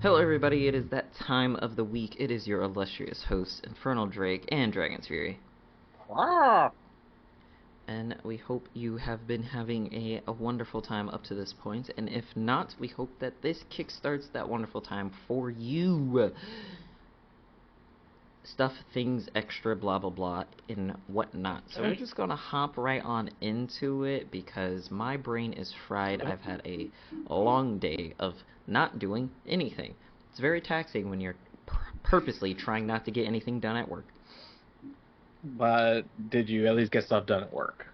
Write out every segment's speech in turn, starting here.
Hello everybody, it is that time of the week. It is your illustrious hosts, Infernal Drake and Dragon's Fury. Ah. And we hope you have been having a wonderful time up to this point, and if not, we hope that this kickstarts that wonderful time for you. Stuff, things, extra, blah blah blah, and whatnot. So we're just gonna hop right on into it because my brain is fried. I've had a long day of not doing anything. It's very taxing when you're purposely trying not to get anything done at work. But did you at least get stuff done at work?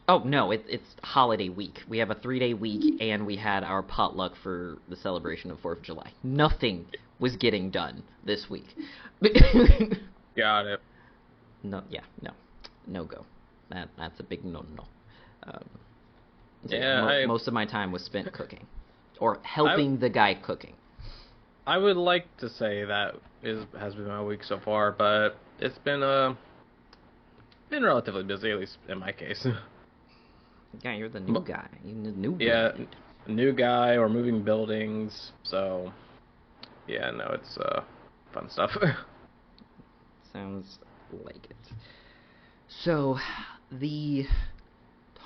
Oh, no, it's holiday week. We have a 3-day week, and we had our potluck for the celebration of 4th of July. Nothing was getting done this week. Got it. No go. That's a big no-no. Most of my time was spent cooking. Or helping the guy cooking. I would like to say that has been my week so far, but it's been relatively busy, at least in my case. Yeah, you're the new guy. You're the new guy. Yeah, new guy or moving buildings. So, yeah, no, it's fun stuff. Sounds like it. So, the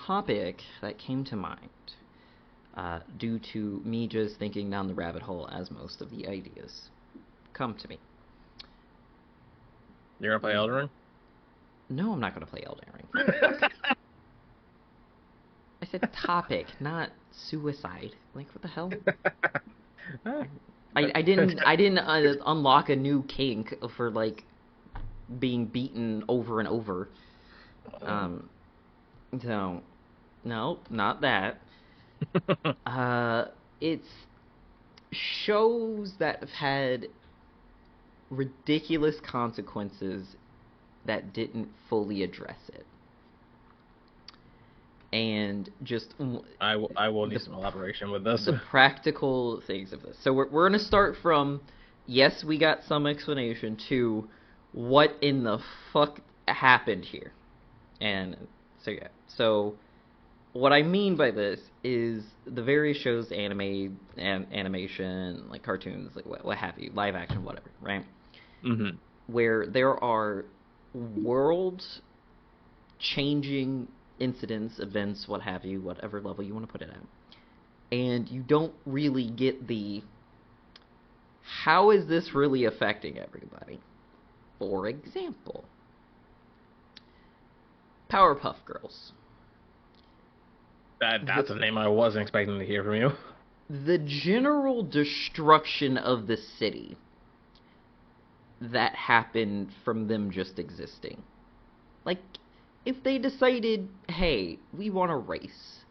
topic that came to mind, due to me just thinking down the rabbit hole as most of the ideas come to me. You're gonna play Elden Ring? No, I'm not gonna play Elden Ring. I said topic, not suicide. Like, what the hell? I didn't unlock a new kink for like being beaten over and over. So no, not that. It's shows that have had ridiculous consequences that didn't fully address it. And just I will need some elaboration with this. The practical things of this. So we're going to start from, yes, we got some explanation, to what in the fuck happened here. And so yeah. So what I mean by this is the various shows, anime, animation, like cartoons, like what have you, live action, whatever, right? Mm-hmm. Where there are world-changing incidents, events, what have you, whatever level you want to put it at. And you don't really get the, how is this really affecting everybody? For example, Powerpuff Girls. That's a name I wasn't expecting to hear from you. The general destruction of the city that happened from them just existing. Like, if they decided, hey, we want to race,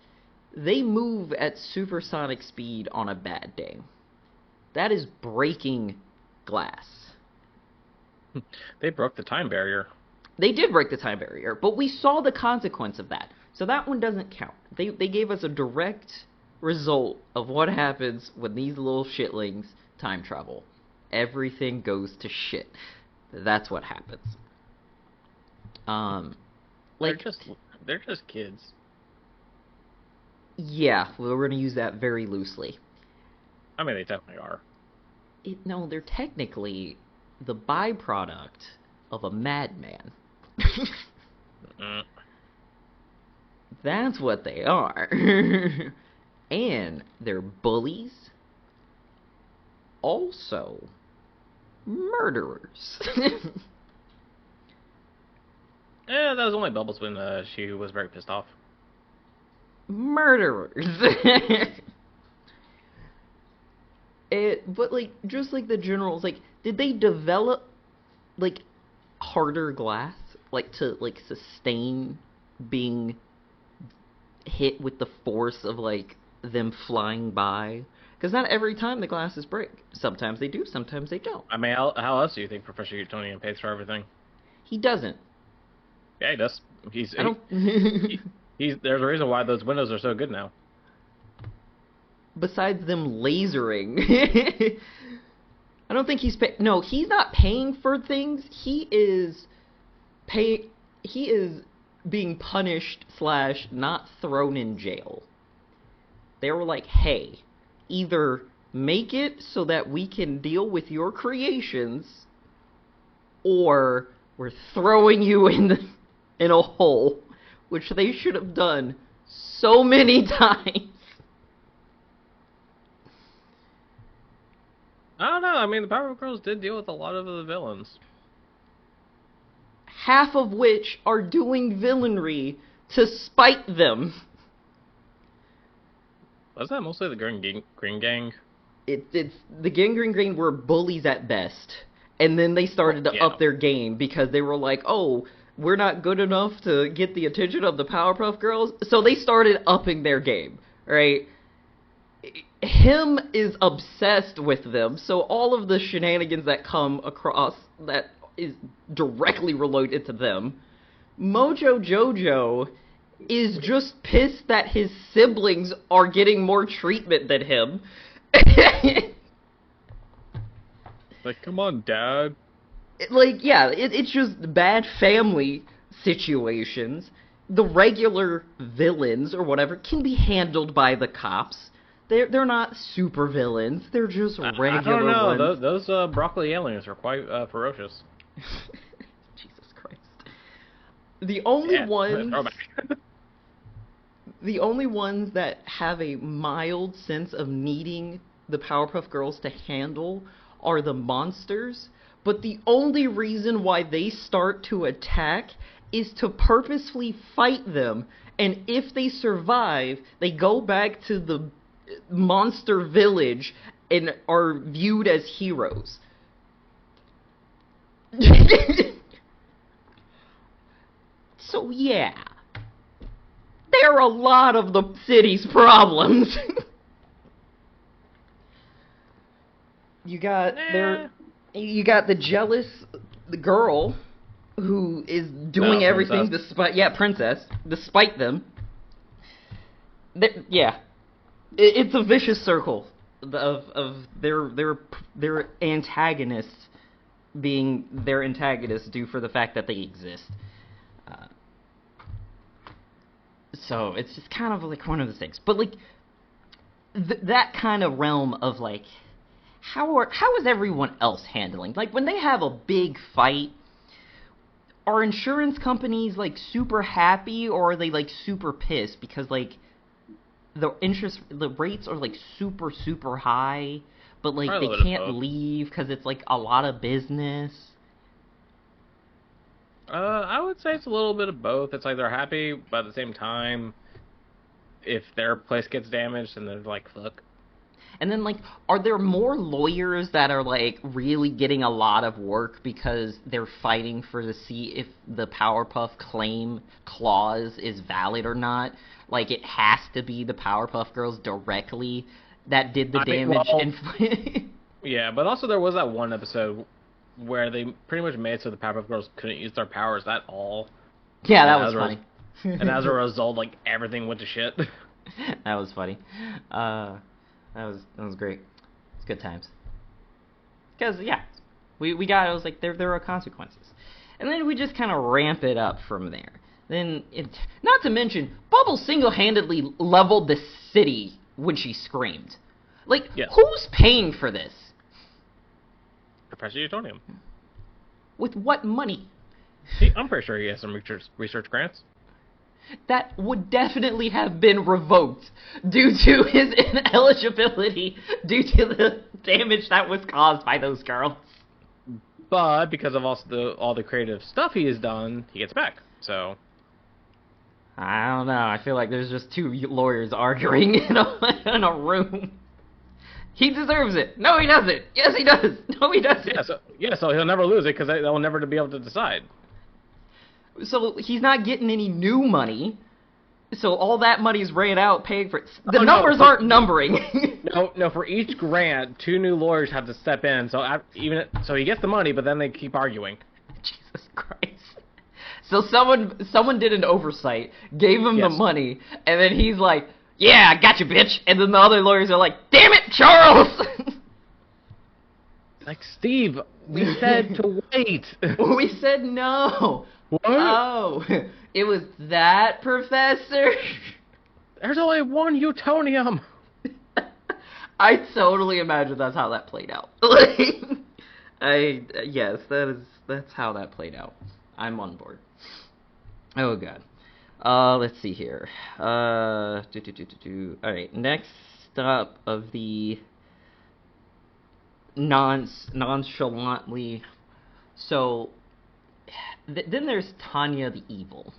they move at supersonic speed on a bad day. That is breaking glass. They broke the time barrier. They did break the time barrier, but we saw the consequence of that. So that one doesn't count. They gave us a direct result of what happens when these little shitlings time travel. Everything goes to shit. That's what happens. Like, they're just kids. Yeah, well, we're gonna use that very loosely. I mean, they definitely are. No, they're technically the byproduct of a madman. That's what they are. And they're bullies. Also, murderers. Yeah, that was only Bubbles when she was very pissed off. Murderers. But, like, just like the generals, like, did they develop, like, harder glass? Like, to, like, sustain being hit with the force of, like, them flying by? Because not every time the glasses break. Sometimes they do, sometimes they don't. I mean, how else do you think Professor Utonian pays for everything? He doesn't. Yeah, he does. There's a reason why those windows are so good now. Besides them lasering. I don't think he's no, he's not paying for things. He is being punished / not thrown in jail. They were like, hey, either make it so that we can deal with your creations, or we're throwing you in a hole, which they should have done so many times. I don't know. I mean, the Powerpuff Girls did deal with a lot of the villains. Half of which are doing villainry to spite them. Was that mostly the Green Gang? It's the Green were bullies at best. And then they started to up their game because they were like, oh, we're not good enough to get the attention of the Powerpuff Girls. So they started upping their game, right? Him is obsessed with them, so all of the shenanigans that come across that is directly related to them. Mojo Jojo is just pissed that his siblings are getting more treatment than him. Like, come on, Dad. It's just bad family situations. The regular villains or whatever can be handled by the cops. They're not super villains. They're just regular I don't know. ones. Those broccoli aliens are quite ferocious. Jesus Christ. The only ones that have a mild sense of needing the Powerpuff Girls to handle are the monsters. But the only reason why they start to attack is to purposefully fight them. And if they survive, they go back to the monster village and are viewed as heroes. So yeah, there are a lot of the city's problems. You got the jealous girl who is doing everything despite them. It's a vicious circle of their antagonists being their antagonists due for the fact that they exist. So it's just kind of like one of those things. But like that kind of realm of like how is everyone else handling? Like when they have a big fight, are insurance companies like super happy or are they like super pissed because like the rates are like super high, but like Probably they can't leave because it's like a lot of business? I would say it's a little bit of both. It's like they're happy, but at the same time, if their place gets damaged, then they're like, fuck. And then, like, are there more lawyers that are, like, really getting a lot of work because they're fighting to see if the Powerpuff claim clause is valid or not? Like, it has to be the Powerpuff Girls directly that did the damage. Yeah, but also there was that one episode where they pretty much made it so the Powerpuff Girls couldn't use their powers at all. Yeah, that was funny. And as a result, like, everything went to shit. That was funny. That was great. It's good times. Because, yeah, we got it. Was like, there are consequences. And then we just kind of ramp it up from there. Then, not to mention, Bubble single-handedly leveled the city when she screamed. Like, yes. Who's paying for this? Professor Utonium. With what money? I'm pretty sure he has some research grants. That would definitely have been revoked due to his ineligibility, due to the damage that was caused by those girls. But because of also all the creative stuff he has done, he gets back. So I don't know. I feel like there's just two lawyers arguing in a room. He deserves it. No, he doesn't. Yes, he does. No, he doesn't. So he'll never lose it because they'll never be able to decide. So he's not getting any new money. So all that money's ran out paying for it. The numbers aren't numbering. No. For each grant, 2 new lawyers have to step in. So he gets the money, but then they keep arguing. Jesus Christ. So someone did an oversight, gave him the money, and then he's like, "Yeah, I got you, bitch." And then the other lawyers are like, "Damn it, Charles!" Like, Steve, we said to wait. We said no. What? Oh, it was that, Professor? There's only one Utonium. I totally imagine that's how that played out. Like, yes, that's how that played out. I'm on board. Oh god. Let's see here. All right, next up of the nonchalantly. So then there's Tanya the Evil.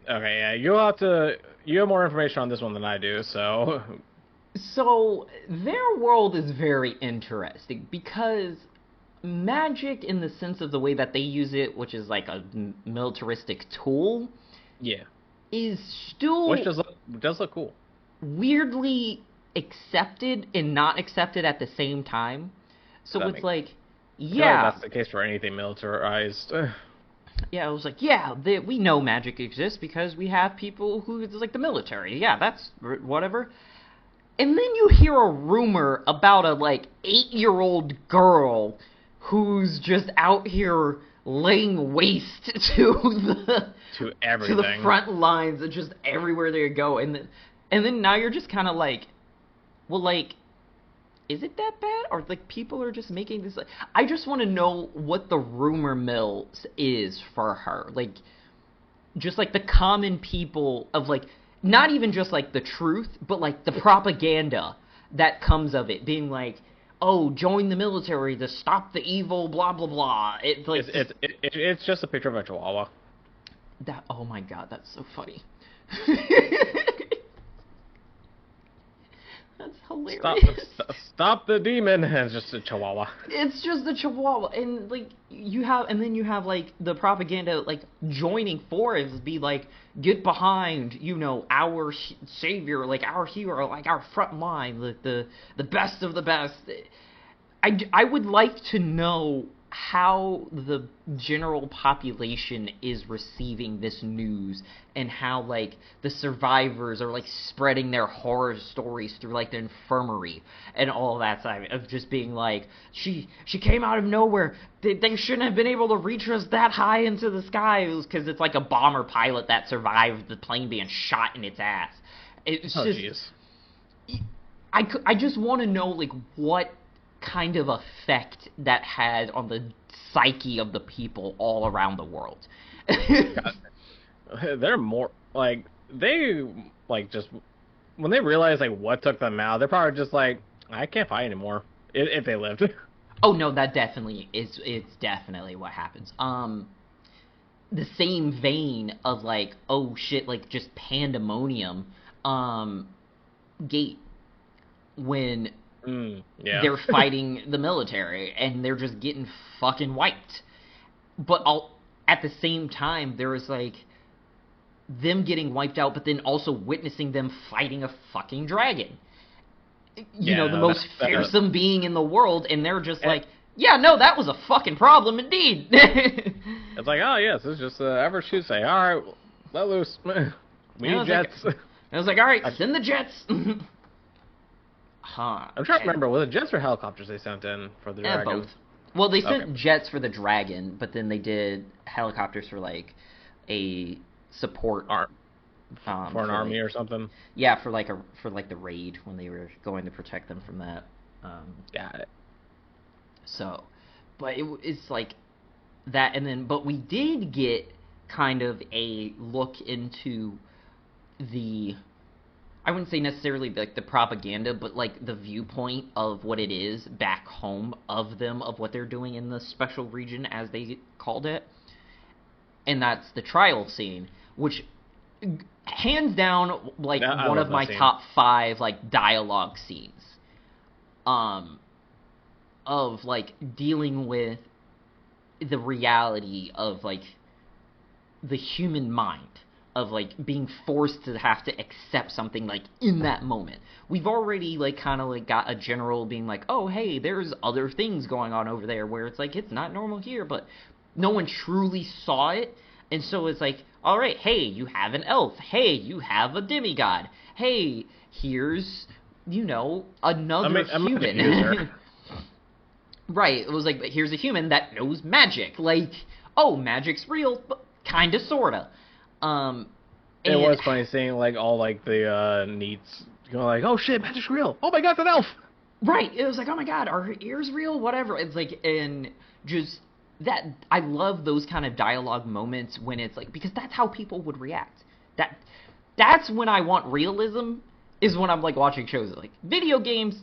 Okay, yeah, you have more information on this one than I do, so. So their world is very interesting because magic, in the sense of the way that they use it, which is like a militaristic tool, Yeah. is still Which does look cool. Weirdly accepted and not accepted at the same time. So That it's makes- like, I feel yeah, like that's the case for anything militarized. yeah, it was like, yeah, we know magic exists because we have people who, it's like the military. Yeah, that's whatever. And then you hear a rumor about a, like, 8-year-old girl who's just out here laying waste to to everything. to the front lines and just everywhere they go. And then now you're just kind of like, well, like, is it that bad? Or, like, people are just making this... Like, I just want to know what the rumor mill is for her. Like, just, like, the common people of, like... Not even just, like, the truth, but, like, the propaganda that comes of it. Being like, oh, join the military to stop the evil, blah, blah, blah. It's, like... It's just a picture of a chihuahua. That, oh, my God, that's so funny. That's hilarious. Stop the demon. It's just a chihuahua. It's just a chihuahua. And, like, then you have, like, the propaganda, like, joining forces, be like, get behind, you know, our savior, like, our hero, like, our front line, the best of the best. I would like to know how the general population is receiving this news, and how, like, the survivors are, like, spreading their horror stories through, like, the infirmary and all that side of just being like, she came out of nowhere, they shouldn't have been able to reach us that high into the sky, because it's like a bomber pilot that survived the plane being shot in its ass. It's just, jeez. I just want to know, like, what kind of effect that had on the psyche of the people all around the world. They're more like, they like, just when they realize like what took them out, they're probably just like, I can't fight anymore if they lived. Oh no, that definitely is. It's definitely what happens. The same vein of like, oh shit, like just pandemonium. Gate, when they're fighting the military and they're just getting fucking wiped. But at the same time, there was like them getting wiped out, but then also witnessing them fighting a fucking dragon. You know, the most fearsome being in the world, and they're just like, yeah, no, that was a fucking problem indeed. It's like, oh yes, it's just average Tuesday. All right, let loose. We need jets. I was like, all right, send the jets. I'm trying to remember, was it jets or helicopters they sent in for the dragon? Both. Well, they sent jets for the dragon, but then they did helicopters for like a support for an army or something. Yeah, for the raid when they were going to protect them from that. Got it. So, but it's like that, and then but we did get kind of a look into the, I wouldn't say necessarily like the propaganda, but like the viewpoint of what it is back home of them, of what they're doing in the special region, as they called it. And that's the trial scene, which hands down, like, one of my top 5 like dialogue scenes. Of like dealing with the reality of like the human mind, of like being forced to have to accept something like in that moment. We've already like kind of like got a general being like, oh hey, there's other things going on over there where it's like it's not normal here, but no one truly saw it. And so it's like, all right, hey, you have an elf, hey, you have a demigod, hey, here's, you know, another human. Right, it was like, here's a human that knows magic. Like, oh, magic's real, but kinda, sorta. It was funny seeing like all like the neats You're like, oh shit, magic's real. Oh my god, it's an elf. Right. It was like, oh my god, are her ears real? Whatever. It's like, and just that, I love those kind of dialogue moments when it's like, because that's how people would react. That's when I want realism, is when I'm like watching shows like video games.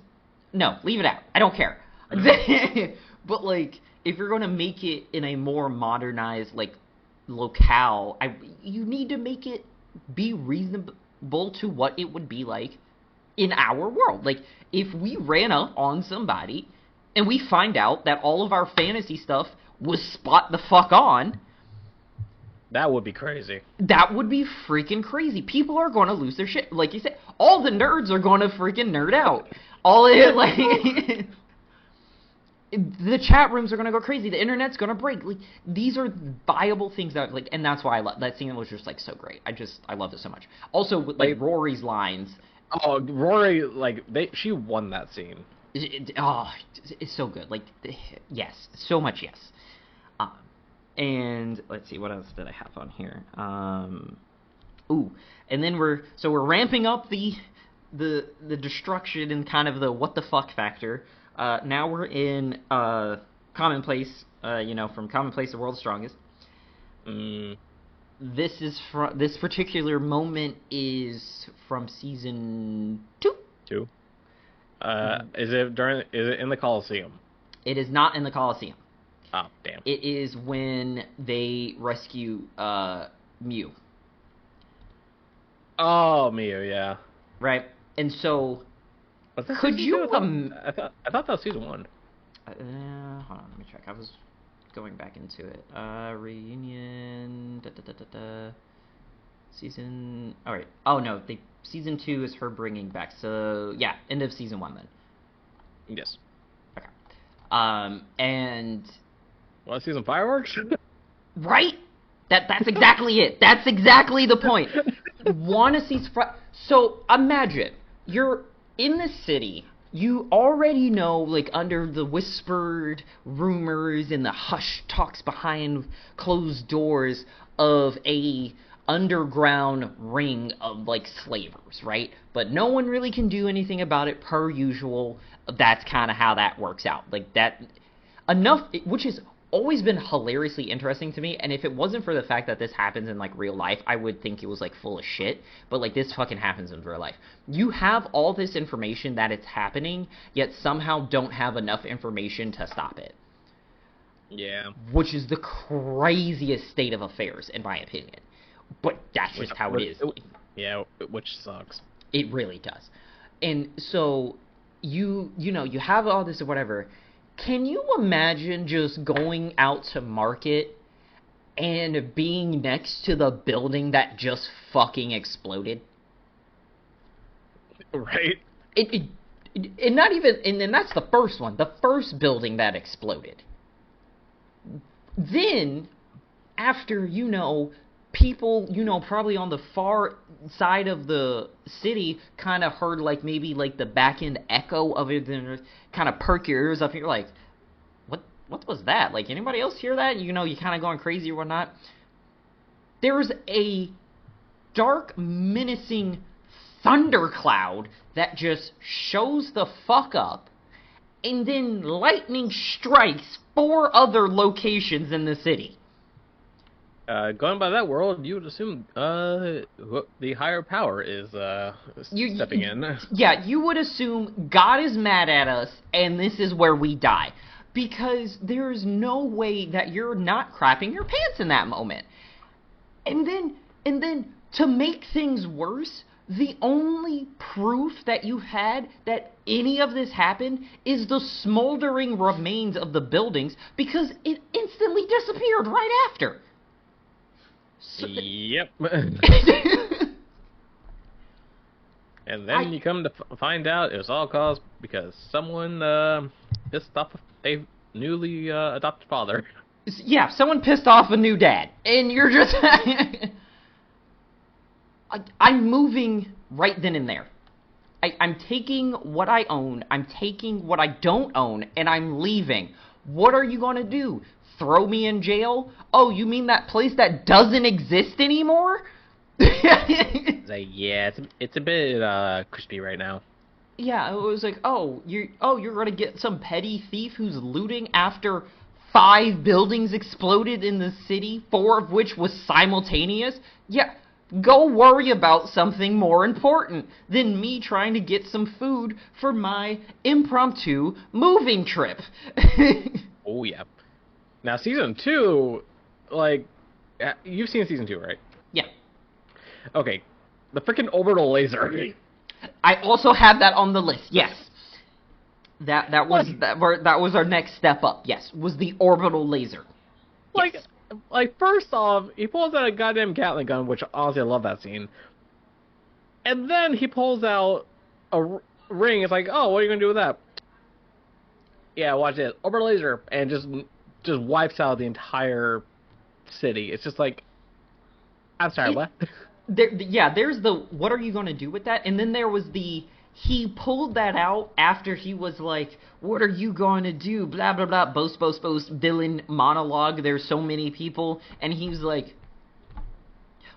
No, leave it out. I don't care. But like, if you're going to make it in a more modernized like locale, you need to make it be reasonable to what it would be like in our world. Like, if we ran up on somebody and we find out that all of our fantasy stuff was spot the fuck on, that would be crazy. That would be freaking crazy. People are going to lose their shit. Like you said, all the nerds are going to freaking nerd out. All it, like, the chat rooms are going to go crazy. The internet's going to break. Like, these are viable things that, like, and that's why I love that scene. Was just like so great. I love it so much. Also, with, like, Rory's lines. Oh, Rory, like, she won that scene. It's so good. Like, yes, so much yes. And let's see, what else did I have on here? And then we're ramping up the destruction and kind of the what the fuck factor. Now we're in Commonplace. From Commonplace, the World's Strongest. This particular moment is from season 2. 2. Is it in the Coliseum? It is not in the Coliseum. Oh, damn. It is when they rescue Mew. Oh, Mew, yeah. Right? And so, could you... I thought that was season 1. Hold on, let me check. I was going back into it. Reunion... Season... Alright. Oh, no. Season 2 is her bringing back. So, yeah. End of season 1, then. Yes. Okay. And... Want to see some fireworks? Right? That's exactly it. That's exactly the point. Want to see... So, imagine, you're in the city. You already know, like, under the whispered rumors and the hush talks behind closed doors of a underground ring of, like, slavers, right? But no one really can do anything about it per usual. That's kind of how that works out. Like, that... Enough... Which is... always been hilariously interesting to me, and if it wasn't for the fact that this happens in, like, real life, I would think it was, like, full of shit, but, like, this fucking happens in real life. You have all this information that it's happening, yet somehow don't have enough information to stop it. Yeah. Which is the craziest state of affairs, in my opinion. But that's just how it is. Yeah, which sucks. It really does. And so, you have all this or whatever. Can you imagine just going out to market and being next to the building that just fucking exploded? Right. And not even, and then that's the first one, the first building that exploded. Then, after, people, probably on the far side of the city kind of heard, like, maybe, like, the back-end echo of it, and kind of perk your ears up, and you're like, what was that? Like, anybody else hear that? You kind of going crazy or whatnot. There's a dark, menacing thundercloud that just shows the fuck up, and then lightning strikes 4 other locations in the city. Going by that world, you would assume the higher power is stepping in. Yeah, you would assume God is mad at us, and this is where we die. Because there's no way that you're not crapping your pants in that moment. And then to make things worse, the only proof that you had that any of this happened is the smoldering remains of the buildings, because it instantly disappeared right after. So, yep. And then you come to find out it was all caused because someone pissed off a newly adopted father. Yeah, someone pissed off a new dad. And you're just... I'm moving right then and there. I'm taking what I own, I'm taking what I don't own, and I'm leaving. What are you going to do? Throw me in jail? Oh, you mean that place that doesn't exist anymore? Like, yeah, it's a bit crispy right now. Yeah, it was like, you're gonna get some petty thief who's looting after 5 buildings exploded in the city, 4 of which was simultaneous? Yeah, go worry about something more important than me trying to get some food for my impromptu moving trip. Oh yeah. Now season 2, like, you've seen season 2, right? Yeah. Okay, the freaking orbital laser. I also have that on the list. Yes. That was our next step up. Yes, was the orbital laser. Like, Yes. like first off, he pulls out a goddamn Gatling gun, which honestly I love that scene. And then he pulls out a ring. It's like, oh, what are you gonna do with that? Yeah, watch this, orbital laser, and just wipes out the entire city. It's just like, I'm sorry, what? There's the what are you going to do with that? And then there was he pulled that out after he was like, what are you going to do? Blah, blah, blah, boast, villain monologue. There's so many people. And he was like,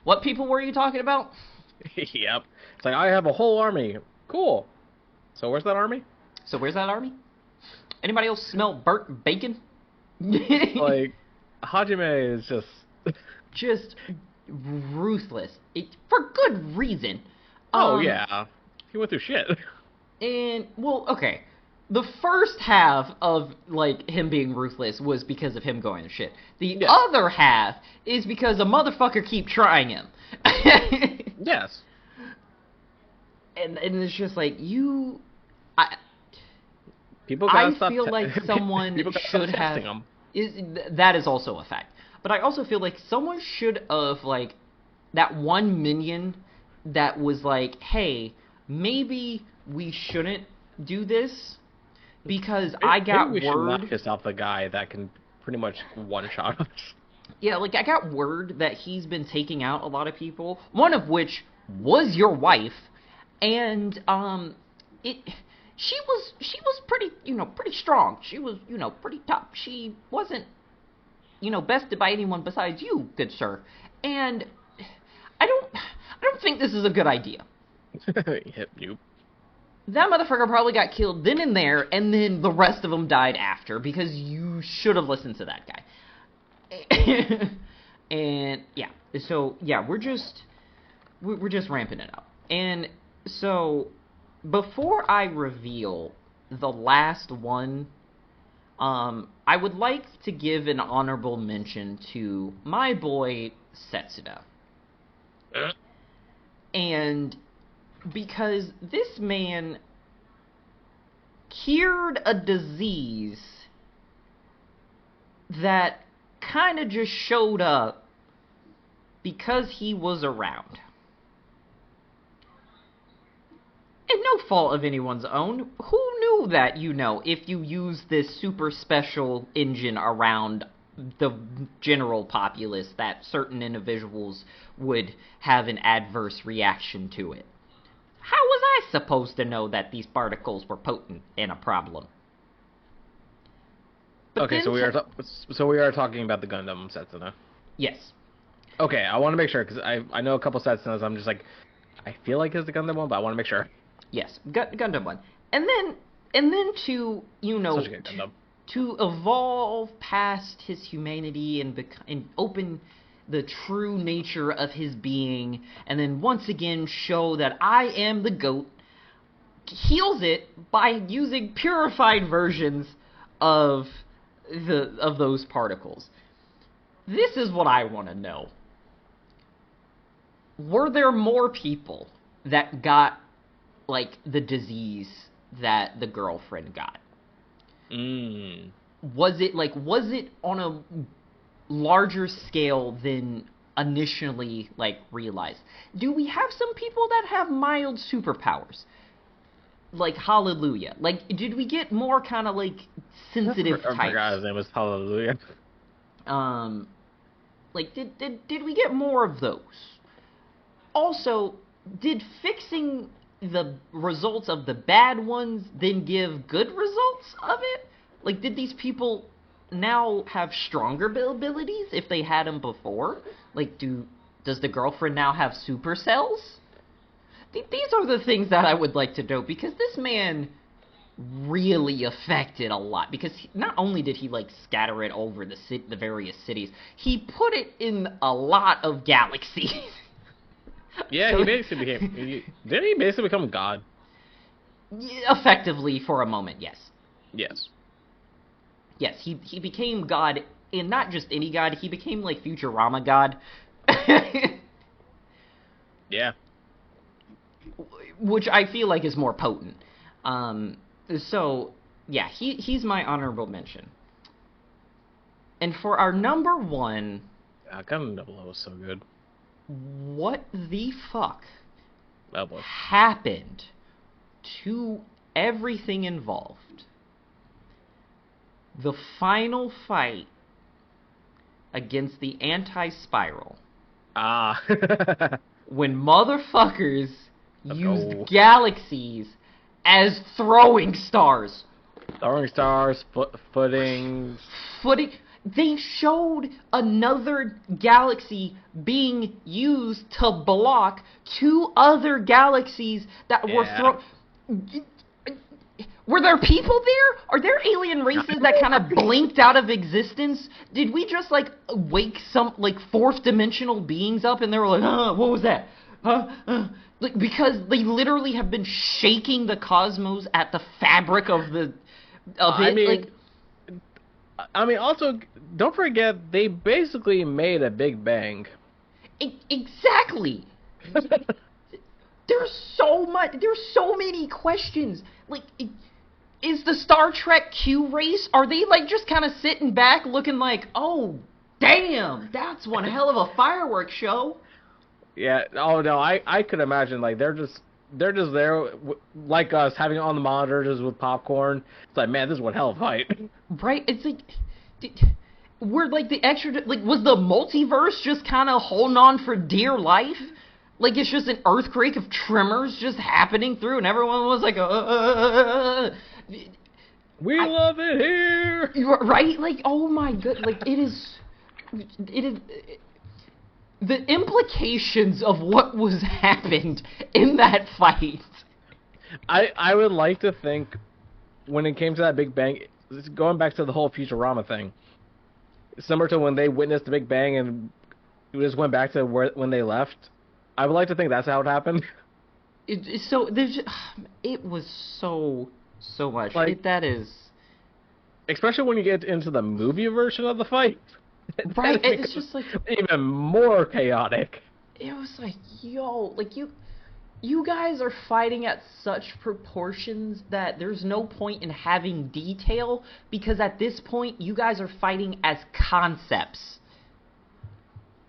what people were you talking about? Yep. It's like, I have a whole army. Cool. So where's that army? Anybody else smell burnt bacon? Like, Hajime is just ruthless. For good reason. Oh, yeah. He went through shit. And, well, okay. The first half of, like, him being ruthless was because of him going to shit. The other half is because a motherfucker keep trying him. Yes. And it's just like, People gotta stop feel like someone should have... him. That is also a fact. But I also feel like someone should have, like, that one minion that was like, hey, maybe we shouldn't do this because I got maybe we word... should not piss off the guy that can pretty much one-shot us. Yeah, like, I got word that he's been taking out a lot of people, one of which was your wife, and, she was pretty, pretty strong. She was, pretty tough. She wasn't, bested by anyone besides you, good sir. And I don't think this is a good idea. Hit you. That motherfucker probably got killed then and there, and then the rest of them died after, because you should have listened to that guy. And, yeah. So, yeah, we're just ramping it up. And so, before I reveal the last one, I would like to give an honorable mention to my boy, Setsuda. And because this man cured a disease that kind of just showed up because he was around. And no fault of anyone's own. Who knew that, if you use this super special engine around the general populace, that certain individuals would have an adverse reaction to it? How was I supposed to know that these particles were potent and a problem? But okay, so we are talking about the Gundam Setsuna. Yes. Okay, I want to make sure, because I know a couple Setsunas, I'm just like, I feel like it's the Gundam one, but I want to make sure. Yes, Gundam one. And then to, Such a good Gundam. To evolve past his humanity and open the true nature of his being, and then once again show that I am the GOAT, heals it by using purified versions of those particles. This is what I want to know. Were there more people that got, like, the disease that the girlfriend got? Was it on a larger scale than initially, like, realized? Do we have some people that have mild superpowers? Like, Hallelujah. Like, did we get more kind of, like, sensitive types? I forgot his name was Hallelujah. Like, did we get more of those? Also, did fixing the results of the bad ones then give good results of it? Like, did these people now have stronger abilities if they had them before? Like, do Does the girlfriend now have supercells? These are the things that I would like to know, because this man really affected a lot. Because not only did he like scatter it over the various cities, he put it in a lot of galaxies. Yeah, So, he basically didn't he basically become God? Effectively, for a moment, yes. Yes. Yes, he became God, and not just any God. He became like Futurama God. Yeah. Which I feel like is more potent. So, yeah, he's my honorable mention. And for our number one... Gun Double O was so good. What the fuck Oh, boy. happened to everything involved? The final fight against the anti-spiral. Ah. When motherfuckers used galaxies as throwing stars. Throwing stars, footings. They showed another galaxy being used to block two other galaxies that were thrown. Were there people there? Are there alien races that kind of blinked out of existence? Did we just, like, wake some, like, fourth dimensional beings up and they were like, what was that? Like, because they literally have been shaking the cosmos at the fabric of it. I mean, also, don't forget, they basically made a Big Bang. Exactly. There's so many questions. Like, is the Star Trek Q race, are they, like, just kind of sitting back looking like, oh, damn, that's one hell of a fireworks show? Yeah, oh no, I could imagine, like, they're just there, like us, having it on the monitors with popcorn. It's like, man, this is one hell of a fight. Right? It's like, we're like the extra, like, was the multiverse just kind of holding on for dear life? Like, it's just an earthquake of tremors just happening through, and everyone was like, we love it here! Right? Like, oh my god, like, it is, the implications of what was happened in that fight. I would like to think, when it came to that Big Bang, going back to the whole Futurama thing, similar to when they witnessed the Big Bang and it just went back to when they left, I would like to think that's how it happened. It was so much. Like, that is... Especially when you get into the movie version of the fight. Right, it's just like... even more chaotic. It was like, yo, like, you guys are fighting at such proportions that there's no point in having detail, because at this point, you guys are fighting as concepts.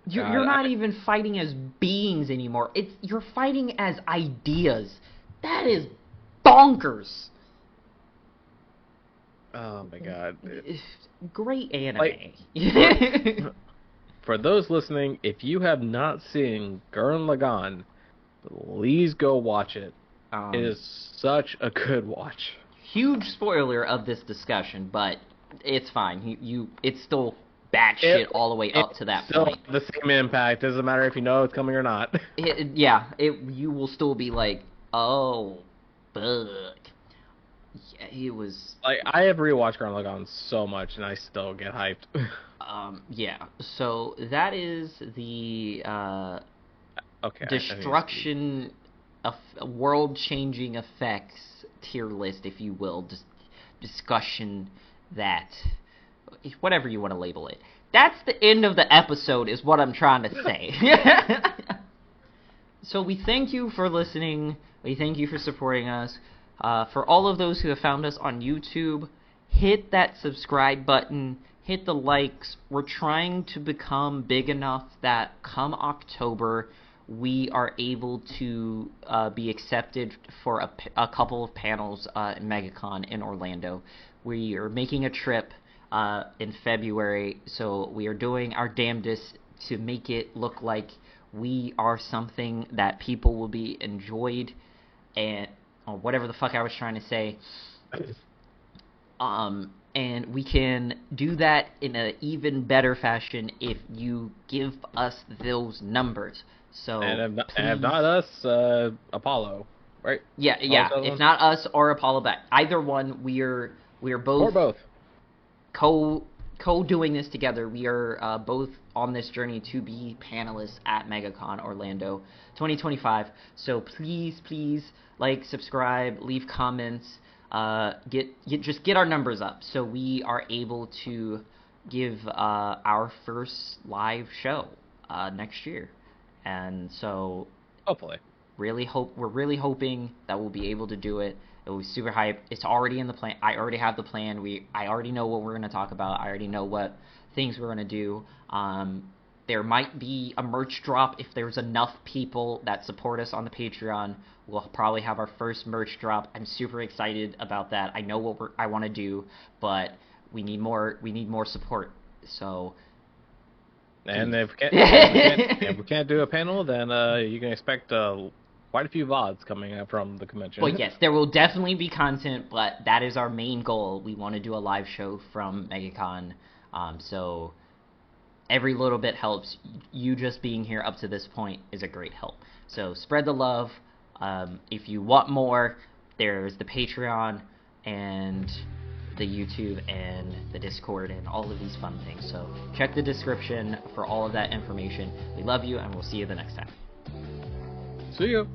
You're not even fighting as beings anymore. You're fighting as ideas. That is bonkers. Oh my god. Great anime. Like, for those listening, if you have not seen Gurren Lagann, please go watch it. It is such a good watch. Huge spoiler of this discussion, but it's fine. It's still batshit all the way up to that point. The same impact. Doesn't matter if you know it's coming or not. You will still be like, oh, fuck. Yeah, it was... Like, I have rewatched Gurren Lagann so much, and I still get hyped. Yeah. So that is the destruction of world-changing effects tier list, if you will. Discussion that... whatever you want to label it. That's the end of the episode, is what I'm trying to say. So we thank you for listening. We thank you for supporting us. For all of those who have found us on YouTube, hit that subscribe button. Hit the likes. We're trying to become big enough that come October, we are able to be accepted for a couple of panels at MegaCon in Orlando. We are making a trip in February, so we are doing our damnedest to make it look like we are something that people will be enjoyed, and or whatever the fuck I was trying to say. And we can do that in an even better fashion if you give us those numbers. So And if please, not us, Apollo, right? yeah. If not us or Apollo back, either one, we're both Or both. co doing this together. We are both on this journey to be panelists at MegaCon Orlando 2025. So please like, subscribe, leave comments, just get our numbers up so we are able to give our first live show next year. And so Hopefully. we're really hoping that we'll be able to do it. It was super hype. It's already in the plan. I already have the plan. I already know what we're going to talk about. I already know what things we're going to do. There might be a merch drop if there's enough people that support us on the Patreon. We'll probably have our first merch drop. I'm super excited about that. I know what I want to do, but we need more support. So. And if we can't do a panel, then you can expect quite a few VODs coming out from the convention. Well, yes, there will definitely be content, but that is our main goal. We want to do a live show from MegaCon, so every little bit helps. You just being here up to this point is a great help. So spread the love. If you want more, there's the Patreon and the YouTube and the Discord and all of these fun things. So check the description for all of that information. We love you, and we'll see you the next time. See you.